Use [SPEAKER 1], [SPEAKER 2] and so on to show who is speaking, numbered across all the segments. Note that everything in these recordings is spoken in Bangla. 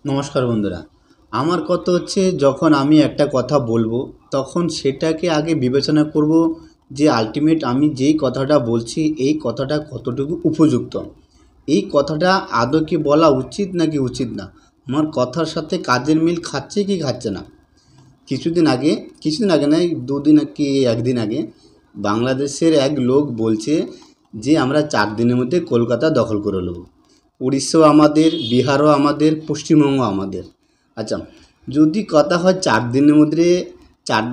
[SPEAKER 1] নমস্কার বন্ধুরা। আমার কথা হচ্ছে, যখন আমি একটা কথা বলবো তখন সেটাকে আগে বিবেচনা করব যে আলটিমেট আমি যেই কথাটা বলছি এই কথাটা কতটুকু উপযুক্ত, এই কথাটা আদৌ কি বলা উচিত নাকি উচিত না, আমার কথার সাথে কাজের মিল খাচ্ছে কি খাচ্ছে না। কিছুদিন আগে নয়, দুদিন কি একদিন আগে বাংলাদেশের এক লোক বলছে যে আমরা 4 দিনের মধ্যে কলকাতা দখল করে নেব। উড়িষ্যাও আমাদের, বিহারও আমাদের, পশ্চিমবঙ্গ আমাদের। আচ্ছা, যদি কথা হয় 4 দিনের মধ্যে,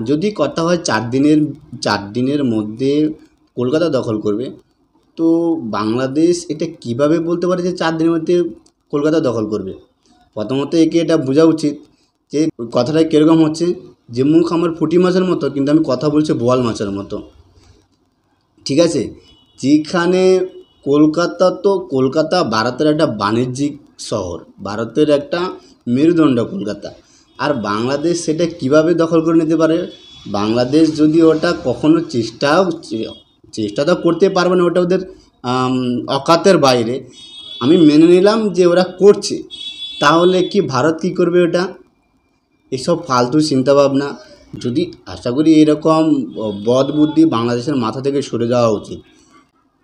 [SPEAKER 1] যদি কথা হয় 4 দিনের মধ্যে কলকাতা দখল করবে, তো বাংলাদেশ এটা কিভাবে বলতে পারে যে 4 দিনের মধ্যে কলকাতা দখল করবে? প্রথমত একে এটা বোঝা উচিত যে কথাটা কীরকম হচ্ছে, যে মুখ আমার পুঁটি মাছের মতো কিন্তু আমি কথা বলছি বোয়াল মাছের মতো। ঠিক আছে, যেখানে কলকাতা ভারতের একটা বাণিজ্যিক শহর, ভারতের একটা মেরুদণ্ড কলকাতা। আর বাংলাদেশ সেটা কিভাবে দখল করে নিতে পারে? বাংলাদেশ যদি ওটা কখনো চেষ্টা তো করতে পারবে না, ওটা ওদের অকাতের বাইরে। আমি মেনে নিলাম যে ওরা করছে, তাহলে কি ভারত কী করবে ওটা? এসব ফালতু চিন্তাভাবনা, যদি আশা করি এরকম বদ বুদ্ধি বাংলাদেশের মাথা থেকে সরে যাওয়া উচিত।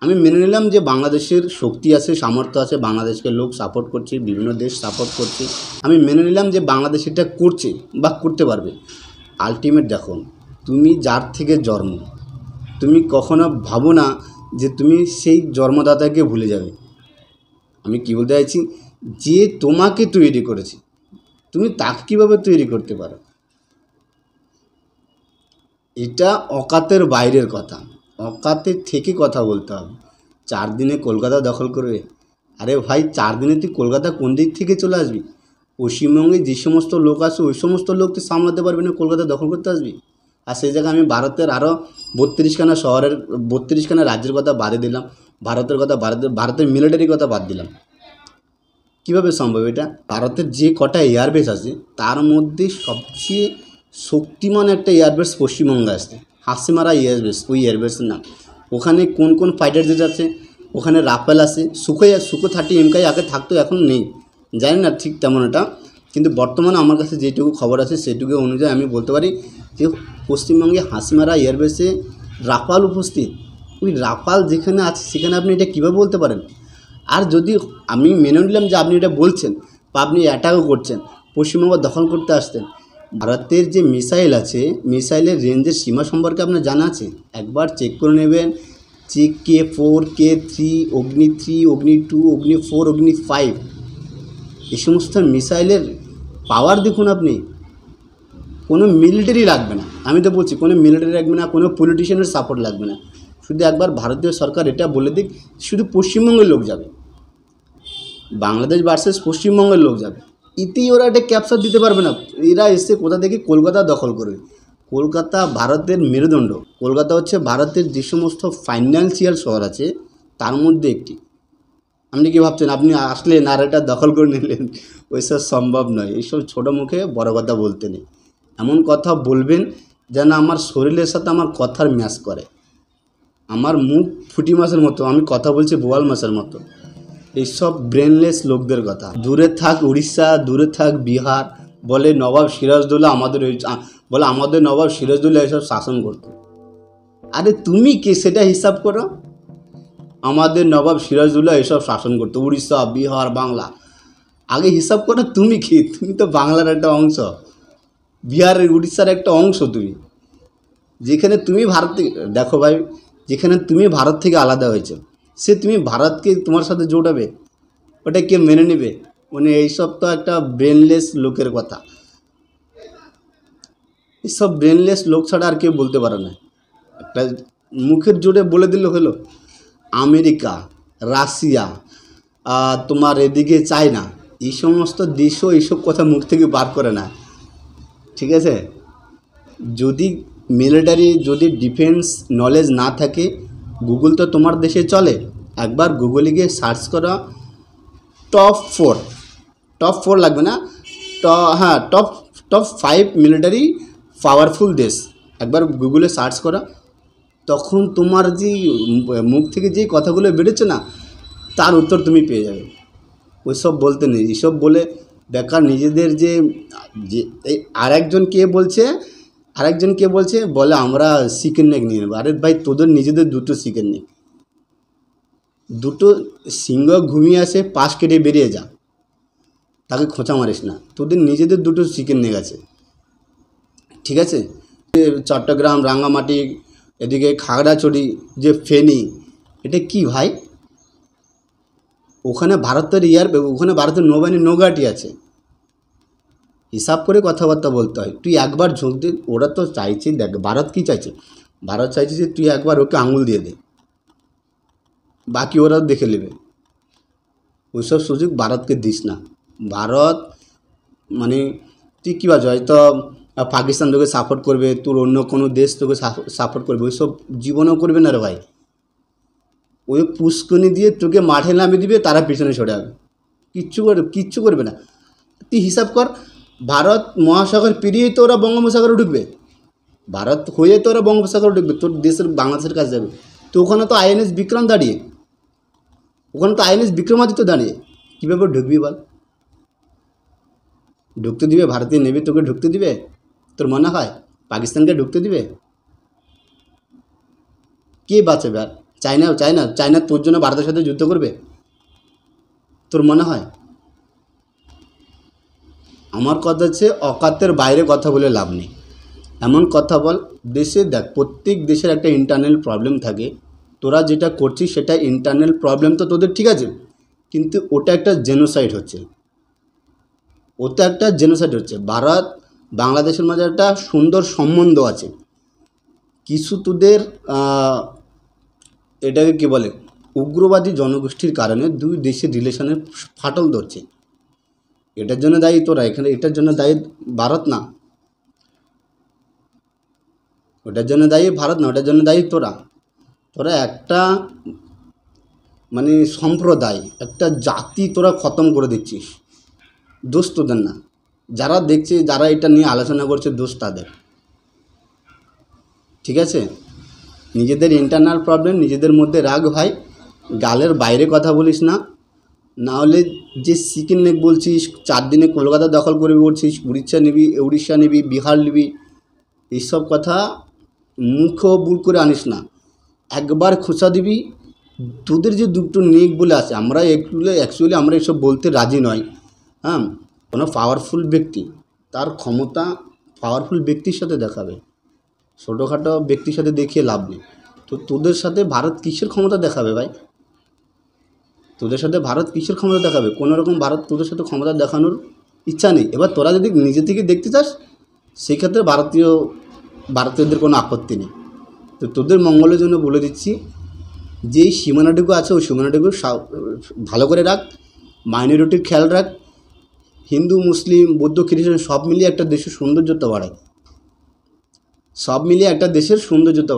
[SPEAKER 1] আমি মেনে নিলাম যে বাংলাদেশের শক্তি আছে, সামর্থ্য আছে, বাংলাদেশকে লোক সাপোর্ট করছে, বিভিন্ন দেশ সাপোর্ট করছে। আমি মেনে নিলাম যে বাংলাদেশ এটা করছে বা করতে পারবে। আলটিমেট দেখো, তুমি যার থেকে জন্ম, তুমি কখনো ভাবো না যে তুমি সেই জন্মদাতাকে ভুলে যাবে। আমি কী বলতে চাইছি, যে তোমাকে তৈরি করেছে তুমি তাকে কীভাবে তৈরি করতে পারো? এটা অকাতের বাইরের কথা, অকাতের থেকে কথা বলতে হবে। 4 দিনে কলকাতা দখল করবে? আরে ভাই, 4 দিনে তুই কলকাতা কোন দিক থেকে চলে আসবি? পশ্চিমবঙ্গে যে সমস্ত লোক আছে ওই সমস্ত লোক তুই সামলাতে পারবি না, কলকাতা দখল করতে আসবি? আর সেই জায়গায় আমি ভারতের আরও 32খানা শহরের, 32খানা রাজ্যের কথা বাদে দিলাম, ভারতের মিলিটারির কথা বাদ দিলাম। কীভাবে সম্ভব এটা? ভারতের যে কটা এয়ারবেস আছে তার মধ্যে সবচেয়ে শক্তিমান একটা এয়ারবেস পশ্চিমবঙ্গে আসছে, হাসিমারা এয়ারবেস, ওই এয়ারবেসের নাম। ওখানে কোন কোন ফাইটার জেট আছে? ওখানে রাফেল আছে, সুখো 30 MK আগে থাকতো, এখন নেই, জানি না ঠিক তেমন এটা। কিন্তু বর্তমানে আমার কাছে যেটুকু খবর আছে সেটুকু অনুযায়ী আমি বলতে পারি যে পশ্চিমবঙ্গে হাসিমারা এয়ারবেসে রাফাল উপস্থিত। ওই রাফাল যেখানে আছে সেখানে আপনি এটা কীভাবে বলতে পারেন? আর যদি আমি মেনে নিলাম যে আপনি এটা বলছেন বা আপনি অ্যাটাকও করছেন, পশ্চিমবঙ্গ দখল করতে আসতেন, ভারতের যে মিসাইল আছে, মিসাইলের রেঞ্জের সীমা সম্পর্কে আপনার জানা আছে? একবার চেক করে নেবেন যে K4, K3, অগ্নি 3, অগ্নি 2, অগ্নি 4, অগ্নি 5, এই সমস্ত মিসাইলের পাওয়ার দেখুন আপনি। কোনো মিলিটারি লাগবে না, আমি তো বলছি কোনো মিলিটারি লাগবে না, কোনো পলিটিশিয়ানের সাপোর্ট লাগবে না। শুধু একবার ভারতীয় সরকার এটা বলে দিক, শুধু পশ্চিমবঙ্গের লোক যাবে, বাংলাদেশ ভার্সেস পশ্চিমবঙ্গের লোক যাবে, ইতি ওরা এটা ক্যাপচার দিতে পারবে না। এরা এসে কোথা থেকে কলকাতা দখল করবে? কলকাতা ভারতের মেরুদণ্ড, কলকাতা হচ্ছে ভারতের যে সমস্ত ফাইন্যান্সিয়াল শহর আছে তার মধ্যে একটি। আপনি কি ভাবছেন আপনি আসলেন আর এটা দখল করে নিলেন? ওইসব সম্ভব নয়। এইসব ছোটো মুখে বড় কথা বলতে নেই। এমন কথা বলবেন যেন আমার শরীরের সাথে আমার কথার ম্যাচ করে। আমার মুখ ফুটি মাছের মতো, আমি কথা বলছি বোয়াল মাছের মতো। এইসব ব্রেনলেস লোকদের কথা। দূরে থাক উড়িষ্যা, দূরে থাক বিহার, বলে নবাব সিরাজদৌল্লা আমাদের নবাব সিরাজদৌল্লা এসব শাসন করত। আরে তুমি কে সেটা হিসাব করো। আমাদের নবাব সিরাজদৌল্লা এসব শাসন করতো, উড়িষ্যা, বিহার, বাংলা। আগে হিসাব করো তুমি কি? তুমি তো বাংলার একটা অংশ, বিহারের, উড়িষ্যার একটা অংশ তুমি। যেখানে তুমি ভারত থেকে, দেখো ভাই, যেখানে তুমি ভারত থেকে আলাদা হয়েছে, সে তুমি ভারতকে তোমার সাথে জোটাবে? ওটা কে মেনে নেবে? মানে এইসব তো একটা ব্রেনলেস লোকের কথা। এইসব ব্রেনলেস লোক ছাড়া আর কেউ বলতে পারে না। একটা মুখের জোরে বলে দিলে হলো। আমেরিকা, রাশিয়া, তোমার এদিকে চায়না, এই সমস্ত দেশও এইসব কথা মুখ থেকে বার করে না। ঠিক আছে, যদি মিলিটারি, যদি ডিফেন্স নলেজ না থাকে, গুগল তো তোমার দেশে চলে, একবার গুগলে গিয়ে সার্চ করা টপ 4 লাগবে না, হ্যাঁ, টপ 5 মিলিটারি পাওয়ারফুল দেশ, একবার গুগলে সার্চ করা। তখন তোমার যে মুখ থেকে যে কথাগুলো বেরোচ্ছে না, তার উত্তর তুমি পেয়ে যাবে। ওইসব বলতে নেই, এইসব বলে বেকার নিজেদের যে যে এই আরেকজন কে বলছে বলে আমরা চিকেন নেক নিয়ে নেবো। আরে ভাই তোদের নিজেদের দুটো চিকেন নেক, দুটো সিংহ ঘুমিয়ে আসে, পাশ কেটে বেরিয়ে যা, তাকে খোঁচা মারিস না। তোদের নিজেদের দুটো চিকেন নেক আছে, ঠিক আছে। চট্টগ্রাম, রাঙ্গামাটি, এদিকে খাগড়াছড়ি, যে ফেনী, এটা কি ভাই? ওখানে ভারতের ওখানে ভারতের নৌবাহিনীর নৌঘাঁটি আছে। হিসাব করে কথাবার্তা বলতে হয়। তুই একবার ঝোঁক দে, ওরা তো চাইছে, দেখ ভারত কী চাইছে, ভারত চাইছে যে তুই একবার ওকে আঙুল দিয়ে দে, বাকি ওরা দেখে নেবে। ওইসব সুযোগ ভারতকে দিস না। ভারত মানে তুই কী বাজ, হয়তো পাকিস্তান তোকে সাপোর্ট করবে, তোর অন্য কোনো দেশ তোকে সাপোর্ট করবে, ওইসব জীবনেও করবে না রে ভাই। ওই পুষ্কনি দিয়ে তোকে মাঠে নামিয়ে দিবে, তারা পিছনে সরে যাবে, কিচ্ছু করবে না। তুই হিসাব কর, ভারত মহাসাগর পেরিয়েই তো ওরা বঙ্গোপসাগরে ঢুকবে, ভারত হয়ে তো ওরা বঙ্গোপসাগরে ঢুকবে, তোর দেশের বাংলাদেশের কাছে যাবে। তো ওখানে তো আইএনএস বিক্রম দাঁড়িয়ে, ওখানে তো আইএনএস বিক্রমাদিত্য দাঁড়িয়ে, কীভাবে ঢুকবি বল? ঢুকতে দিবে ভারতীয় নেভি? তোকে ঢুকতে দিবে? তোর মনে হয় পাকিস্তানকে ঢুকতে দিবে? কে বাঁচাবে? আর চায়না তোর জন্য ভারতের সাথে যুদ্ধ করবে? তোর মনে হয়? আমার কথা হচ্ছে, অকাতের বাইরে কথা বলে লাভ নেই। এমন কথা বল, দেশে দেখ, প্রত্যেক দেশের একটা ইন্টারনাল প্রবলেম থাকে। তোরা যেটা করছিস সেটা ইন্টারনাল প্রবলেম তো তোদের, ঠিক আছে, কিন্তু ওটা একটা জেনোসাইড হচ্ছে, ভারত বাংলাদেশের মাঝে একটা সুন্দর সম্বন্ধ আছে, কিছু তোদের এটাকে কী বলে, উগ্রবাদী জনগোষ্ঠীর কারণে দুই দেশের রিলেশনের ফাটল ধরছে। এটার জন্য দায়ী তোরা, এটার জন্য দায়ী ভারত না, ওটার জন্য দায়ী ভারত না, ওটার জন্য দায়ী তোরা একটা মানে সম্প্রদায়, একটা জাতি তোরা খতম করে দিচ্ছিস। দোষ তোদের না, যারা দেখছে, যারা এটা নিয়ে আলোচনা করছে, দোষ তাদের, ঠিক আছে। নিজেদের ইন্টারনাল প্রবলেম, নিজেদের মধ্যে রাগ ভাই, গালের বাইরে কথা বলিস না। না হলে যে চিকেন নেক বলছিস, 4 দিনে কলকাতা দখল করবি বলছিস, উড়িষ্যা নিবি, বিহার নিবি, এইসব কথা মুখও বুল করে আনিস না। একবার খোঁচা দিবি। তোদের যে দুটো নেক বলে আছে, আমরা অ্যাকচুয়ালি আমরা এসব বলতে রাজি নয়। হ্যাঁ, কোনো পাওয়ারফুল ব্যক্তি তার ক্ষমতা পাওয়ারফুল ব্যক্তির সাথে দেখাবে, ছোটোখাটো ব্যক্তির সাথে দেখিয়ে লাভ নেই। তো তোদের সাথে ভারত কিসের ক্ষমতা দেখাবে ভাই? তোদের সাথে ভারত কিসের ক্ষমতা দেখাবে? কোনো রকম ভারত তোদের সাথে ক্ষমতা দেখানোর ইচ্ছা নেই। এবার তোরা যদি নিজে থেকে দেখতে চাস, সেই ক্ষেত্রে ভারতীয়দের কোনো আপত্তি নেই। তো তোদের মঙ্গলের জন্য বলে দিচ্ছি, যেই সীমানাটুকু আছে ওই সীমানাটুকু ভালো করে রাখ, মাইনরিটির খেয়াল রাখ। হিন্দু, মুসলিম, বৌদ্ধ, খ্রিস্টান সব মিলিয়ে একটা দেশের সৌন্দর্যতা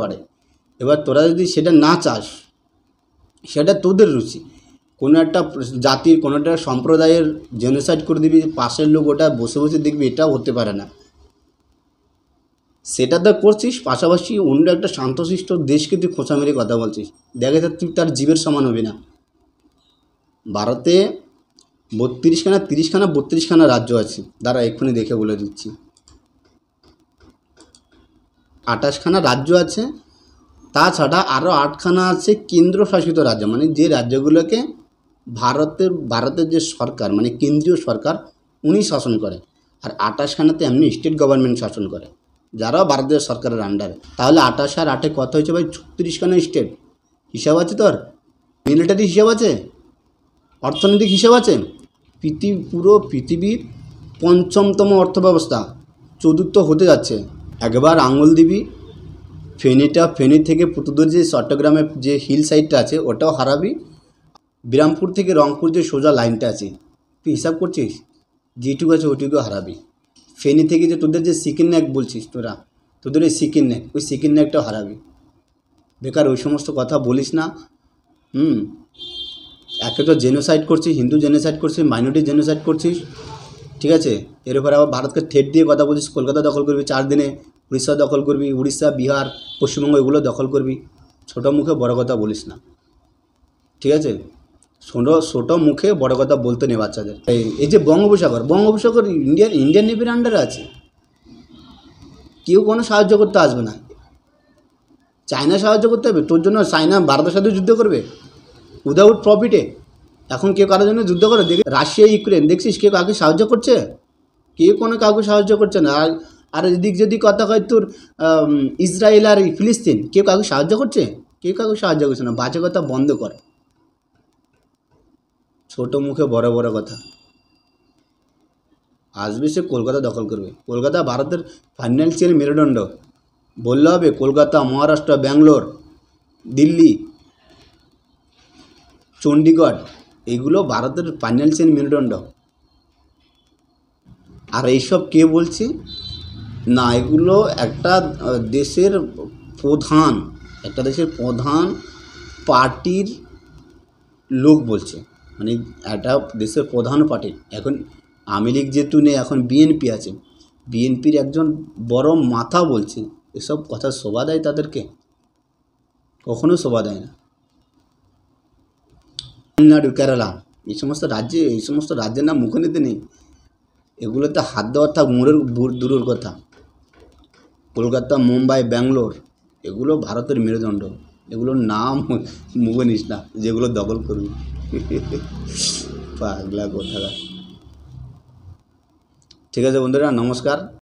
[SPEAKER 1] বাড়ায়, এবার তোরা যদি সেটা না চাস, সেটা তোদের রুচি। কোনো একটা জাতির, কোনো একটা সম্প্রদায়ের জেনোসাইড করে দিবি, পাশের লোক ওটা বসে বসে দেখবি, এটাও হতে পারে না। সেটা তো করছিস, পাশাপাশি অন্য একটা শান্তশিষ্ট দেশকে তুই খোঁচা মেরে কথা বলছিস। দেখে তুই তার জীবের সমান হবি না। ভারতে 32খানা রাজ্য আছে, দাঁড়া এক্ষুনি দেখে বলে দিচ্ছি। 28খানা রাজ্য আছে, তাছাড়া আরও 8খানা আছে কেন্দ্রশাসিত রাজ্য, মানে যে রাজ্যগুলোকে ভারতের যে সরকার, মানে কেন্দ্রীয় সরকার, উনি শাসন করে। আর 28খানাতে এমনি স্টেট গভর্নমেন্ট শাসন করে, যারা ভারতীয় সরকারের আন্ডারে। তাহলে 28 আর 8 কত হয়েছে ভাই? 36খানা স্টেট। হিসাব আছে তোর? মিলিটারি হিসাব আছে, অর্থনৈতিক হিসাব আছে। পুরো পৃথিবীর 5মতম অর্থব্যবস্থা, 4র্থ হতে যাচ্ছে। একবার আঙুল দিবি, ফেনী থেকে পুতুদুর যে চট্টগ্রামের যে হিল সাইডটা আছে ওটাও হারাবি। বিরামপুর থেকে রংপুর যে সোজা লাইনটা আছে, তুই হিসাব করছিস, যেটুকু আছে ওইটুকু হারাবি। ফেনী থেকে যে তোদের যে চিকেন নেক বলছিস, তোদের ওই চিকেন নেকটাও হারাবি। বেকার ওই সমস্ত কথা বলিস না। একে তো জেনোসাইড করছিস, হিন্দু জেনোসাইড করছিস, মাইনরিটি জেনোসাইড করছিস, ঠিক আছে। এর উপরে আবার ভারতকে থ্রেট দিয়ে কথা বলছিস, কলকাতা দখল করবি 4 দিনে, উড়িষ্যা দখল করবি, উড়িষ্যা, বিহার, পশ্চিমবঙ্গ এগুলো দখল করবি। ছোটো মুখে বড় কথা বলিস না, ঠিক আছে। ছোটো মুখে বড় কথা বলতে নেই বাচ্চাদের। এই যে বঙ্গোপসাগর ইন্ডিয়ান নেভির আন্ডারে আছে, কেউ কোনো সাহায্য করতে আসবে না। চায়না সাহায্য করতে হবে তোর জন্য? চায়না ভারতের সাথে যুদ্ধ করবে উইদাউট প্রফিটে? এখন কেউ কারোর জন্য যুদ্ধ করে? দেখে রাশিয়া ইউক্রেন দেখছিস কেউ কাউকে সাহায্য করছে? কেউ কোনো কাউকে সাহায্য করছে না। আর এদিক যদি কথা হয় তোর ইসরায়েল আর ফিলিস্তিন, কেউ কাউকে সাহায্য করছে? কেউ কাউকে সাহায্য করছে না। বাজে কথা বন্ধ কর, ছোটো মুখে বড় বড় কথা। আসবে সে কলকাতা দখল করবে। কলকাতা ভারতের ফাইন্যান্সিয়াল মেরুদণ্ড বললে হবে। কলকাতা, মহারাষ্ট্র, ব্যাঙ্গালোর, দিল্লি, চণ্ডীগড়, এগুলো ভারতের ফাইন্যান্সিয়াল মেরুদণ্ড। আর এইসব কে বলছে না? এগুলো একটা দেশের প্রধান পার্টির লোক বলছে, মানে একটা দেশের প্রধান পার্টি। এখন আওয়ামী লীগ যেহেতু নেই, এখন বিএনপি আছে, বিএনপির একজন বড় মাথা বলছে। এসব কথা শোভা দেয় তাদেরকে? কখনো শোভা দেয় না। তামিলনাড়ু, কেরালা, এই সমস্ত রাজ্যের নাম মুখে নিতে নেই। এগুলোতে হাত দেওয়ার থাক দূরের কথা। কলকাতা, মুম্বাই, ব্যাঙ্গালোর, এগুলো ভারতের মেরুদণ্ড। এগুলোর নাম মুখে নিস না, যেগুলো দখল করবি। পাগলা কোথাকার। ঠিক আছে বন্ধুরা, নমস্কার।